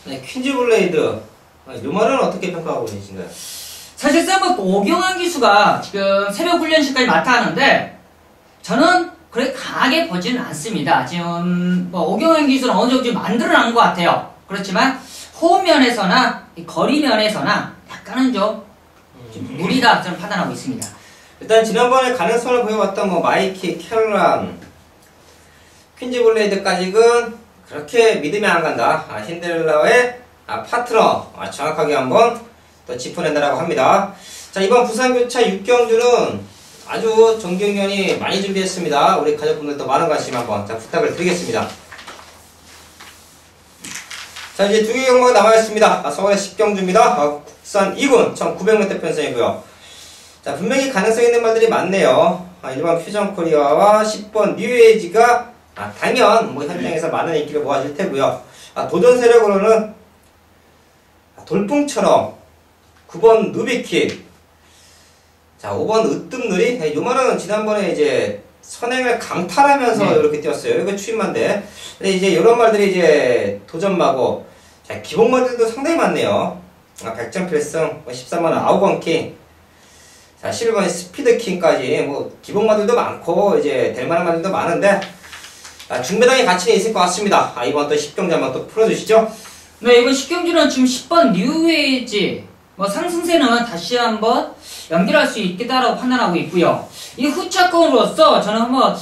네, 퀸즈 블레이드. 이 말은 어떻게 평가하고 계신가요? 사실상 오경환 기수가 지금 새벽 훈련실까지 맡아 하는데, 저는 그렇게 강하게 보지는 않습니다. 지금 오경환 기수는 어느 정도 만들어낸 것 같아요. 그렇지만 호흡 면에서나 거리 면에서나 약간은 좀 무리다 저는 판단하고 있습니다. 일단 지난번에 가능성을 보여왔던 마이키, 켈란, 퀸즈 블레이드까지는 그렇게 믿으면 안 간다. 신데렐라의 파트너 정확하게 한번 또 짚어낸다라고 합니다. 자, 이번 부산교차 6경주는 아주 정경련이 많이 준비했습니다. 우리 가족분들도 많은 관심 한번 부탁을 드리겠습니다. 자, 이제 2개 경마가 남아있습니다. 서울의 10경주입니다. 국산 2군 1900m 편성이고요. 자, 분명히 가능성 있는 말들이 많네요. 1번 퓨전 코리아와 10번 뉴에이지가 당연 현장에서 많은 인기를 모아줄 테고요. 도전 세력으로는 돌풍처럼 9번 누비킷, 자 5번 으뜸누리. 이 말은 지난번에 이제 선행을 강탈하면서 이렇게 뛰었어요. 이거 추임만데. 근데 이제 이런 말들이 이제 도전마고, 자 기본마들도 상당히 많네요. 100점 필승, 13번 아우건킹, 자 11번 스피드킹까지 기본마들도 많고 이제 될만한 마들도 많은데, 중배당의 가치는 있을 것 같습니다. 이번 또 10경주 한번 또 풀어주시죠. 네, 이번 10경주는 지금 10번 뉴웨이지 상승세는 다시 한번 연결할 수 있겠다라고 판단하고 있고요. 이 후차권으로서 저는 한번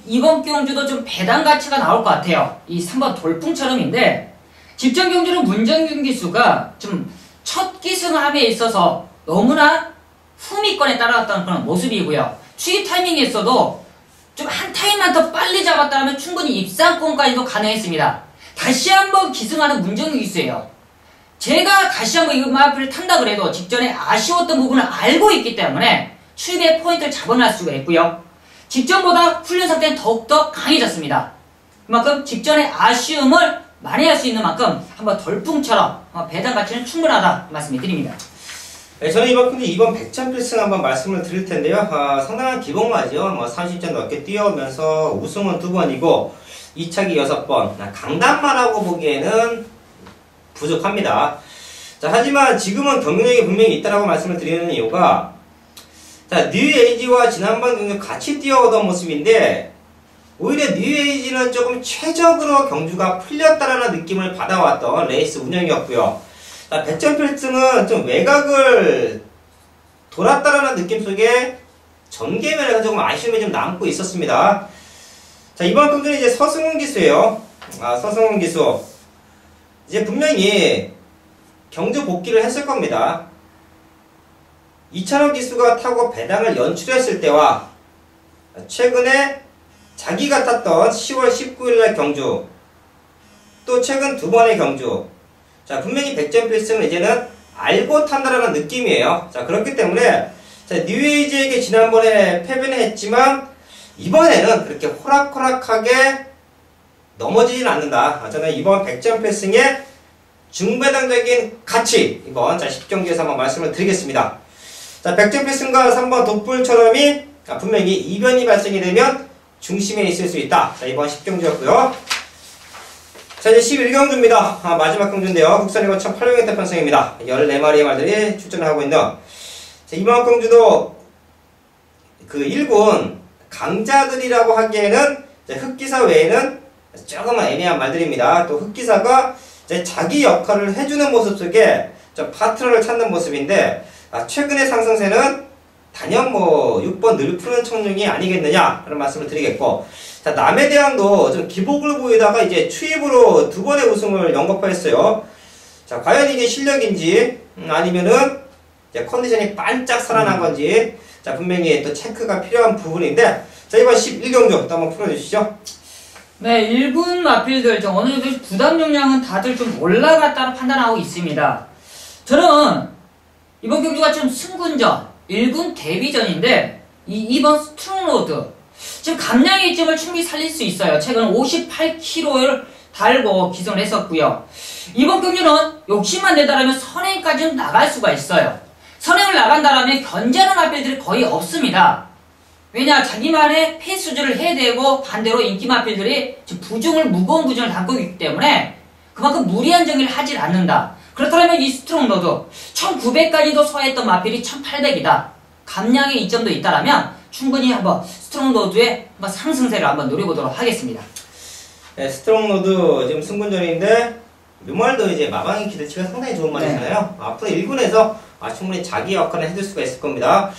이번 경주도 좀 배당 가치가 나올 것 같아요. 이 3번 돌풍처럼인데, 직전 경주는 문정균 기수가 좀 첫 기승함에 있어서 너무나 후미권에 따라갔다는 그런 모습이고요. 추입 타이밍에서도 좀 한 타임만 더 빨리 잡았다면 충분히 입상권까지도 가능했습니다. 다시 한번 기승하는 문정균 기수예요. 제가 다시 한번 이 마필을 탄다 그래도 직전에 아쉬웠던 부분을 알고 있기 때문에 추입의 포인트를 잡아낼 수가 있고요. 직전보다 훈련 상태는 더욱더 강해졌습니다. 그만큼 직전의 아쉬움을 만회할 수 있는 만큼 한번 돌풍처럼 배당 가치는 충분하다 말씀을 드립니다. 네, 저는 이번 경주 2번 100점 필승 한번 말씀을 드릴 텐데요. 상당한 기본마죠. 30점 넘게 뛰어오면서 우승은 2번이고 2차기 6번. 강단마라고 보기에는 부족합니다. 자, 하지만 지금은 경쟁력이 분명히 있다라고 말씀을 드리는 이유가, 자, 뉴에이지와 지난번 경주 같이 뛰어오던 모습인데, 오히려 뉴에이지는 조금 최적으로 경주가 풀렸다라는 느낌을 받아왔던 레이스 운영이었고요. 자, 100점 필승은 좀 외곽을 돌았다라는 느낌 속에 전개면에서 조금 아쉬움이 좀 남고 있었습니다. 자, 이번 경주는 이제 서승훈 기수예요. 서승훈 기수. 이제 분명히 경주 복귀를 했을 겁니다. 이찬호 기수가 타고 배당을 연출했을 때와 최근에 자기가 탔던 10월 19일날 경주, 또 최근 2번의 경주, 자 분명히 100점 필승을 이제는 알고 탄다라는 느낌이에요. 자 그렇기 때문에 자, 뉴에이지에게 지난번에 패배는 했지만 이번에는 그렇게 호락호락하게 넘어지진 않는다. 저는 이번 100점 필승의 중배당적인 가치, 이번 자 10경기에서 한번 말씀을 드리겠습니다. 자 100점 필승과 3번 돋불처럼이 분명히 이변이 발생이 되면 중심에 있을 수 있다. 자, 이번 10경주였고요. 자, 이제 11경주입니다. 마지막 경주인데요. 국산이고 1800m 편성입니다. 14마리의 말들이 출전을 하고 있는, 자, 이번 경주도 그 1군 강자들이라고 하기에는 흑기사 외에는 조금은 애매한 말들입니다. 또 흑기사가 이제 자기 역할을 해주는 모습 속에 좀 파트너를 찾는 모습인데, 최근의 상승세는 단연 뭐 6번 늘 푸른 청룡이 아니겠느냐 그런 말씀을 드리겠고, 자, 남해대왕도 좀 기복을 보이다가 이제 추입으로 2번의 우승을 연거푸했어요. 자, 과연 이게 실력인지 아니면은 이제 컨디션이 반짝 살아난 건지, 자, 분명히 또 체크가 필요한 부분인데, 자, 이번 11경주 또 한번 풀어주시죠. 네, 1군 마필들 좀 어느 정도 부담 용량은 다들 좀 올라갔다고 판단하고 있습니다. 저는 이번 경주가 좀 승군전, 1군 데뷔전인데 이번 스트롱로드 지금 감량의 이점을 충분히 살릴 수 있어요. 최근 58kg를 달고 기선을 했었고요. 이번 경주는 욕심만 내다라면 선행까지는 나갈 수가 있어요. 선행을 나간다라면 견제하는 마필들이 거의 없습니다. 왜냐, 자기만의 페이스 조절을 해야 되고, 반대로 인기 마필들이 지금 무거운 부중을 담고 있기 때문에 그만큼 무리한 정리를 하질 않는다. 그렇다면 이 스트롱로드 1900까지도 소화했던 마필이 1800이다. 감량의 이점도 있다라면 충분히 한번 스트롱로드의 한번 상승세를 한번 노려보도록 하겠습니다. 네, 스트롱로드 지금 승군전인데, 이 말도 이제 마방의 기대치가 상당히 좋은 말이잖아요. 네. 앞으로 1군에서 충분히 자기 역할을 해줄 수가 있을 겁니다.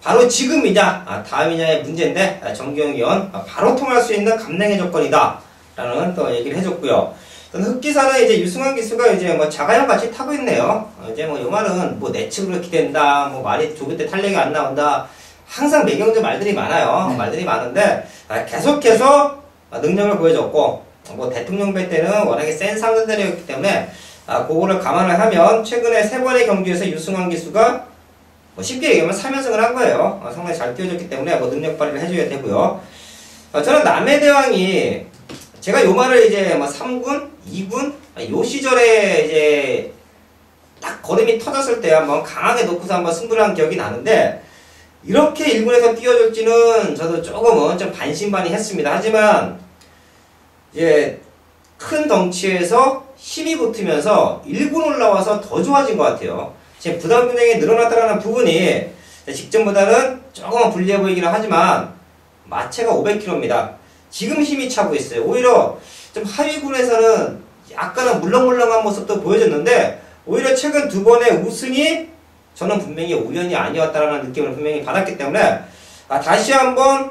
바로 지금이냐 다음이냐의 문제인데, 정기영 의원 바로 통할 수 있는 감량의 조건이다 라는 또 얘기를 해줬고요. 흑기사는 이제 유승환 기수가 이제 뭐 자가용 같이 타고 있네요. 이제 뭐 요 말은 뭐 내측으로 기댄다, 뭐 말이 좁을 때 탄력이 안 나온다, 항상 매경제 말들이 많아요. 말들이 많은데, 계속해서 능력을 보여줬고, 뭐 대통령배 때는 워낙에 센 상대들이었기 때문에 그거를 감안을 하면 최근에 3번의 경기에서 유승환 기수가 뭐 쉽게 얘기하면 3연승을 한 거예요. 상당히 잘 뛰어줬기 때문에 뭐 능력 발휘를 해줘야 되고요. 저는 남해대왕이, 제가 요 말을 이제 뭐 3군, 2군, 요 시절에 이제 딱 걸음이 터졌을 때 한번 강하게 놓고서 한번 승부를 한 기억이 나는데, 이렇게 1군에서 뛰어줄지는 저도 조금은 좀 반신반의했습니다. 하지만 이제 큰 덩치에서 힘이 붙으면서 1군 올라와서 더 좋아진 것 같아요. 지금 부담 균형이 늘어났다는 부분이 직전보다는 조금은 불리해 보이기는 하지만 마체가 500kg입니다. 지금 힘이 차고 있어요. 오히려 좀 하위군에서는 약간은 물렁물렁한 모습도 보여줬는데, 오히려 최근 2번의 우승이 저는 분명히 우연이 아니었다라는 느낌을 분명히 받았기 때문에, 다시 한번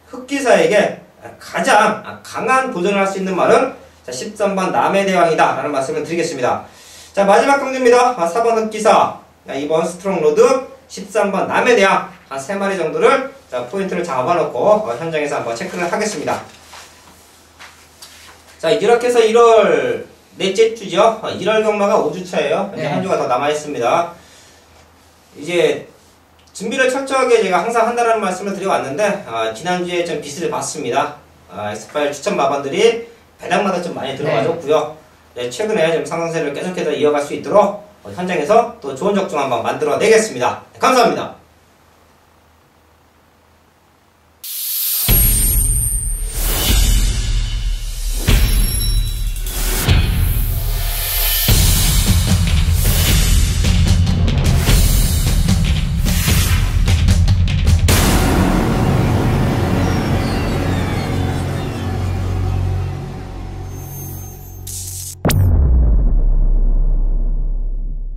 흑기사에게 가장 강한 도전을 할 수 있는 말은 13번 남해대왕이다 라는 말씀을 드리겠습니다. 자, 마지막 경주입니다. 4번 흑기사, 2번 스트롱로드, 13번 남해대왕, 한 3마리 정도를 포인트를 잡아놓고 현장에서 한번 체크를 하겠습니다. 자, 이렇게 해서 1월 넷째 주죠. 1월 경마가 5주차예요. 이제 한 주가 더 남아있습니다. 이제 준비를 철저하게 제가 항상 한다는 말씀을 드려왔는데, 지난주에 좀 빚을 봤습니다. 엑스파일 추천 마반들이 배당마다 좀 많이 들어가졌고요. 네, 최근에 좀 상승세를 계속해서 이어갈 수 있도록 현장에서 또 좋은 적중 한번 만들어 내겠습니다. 감사합니다.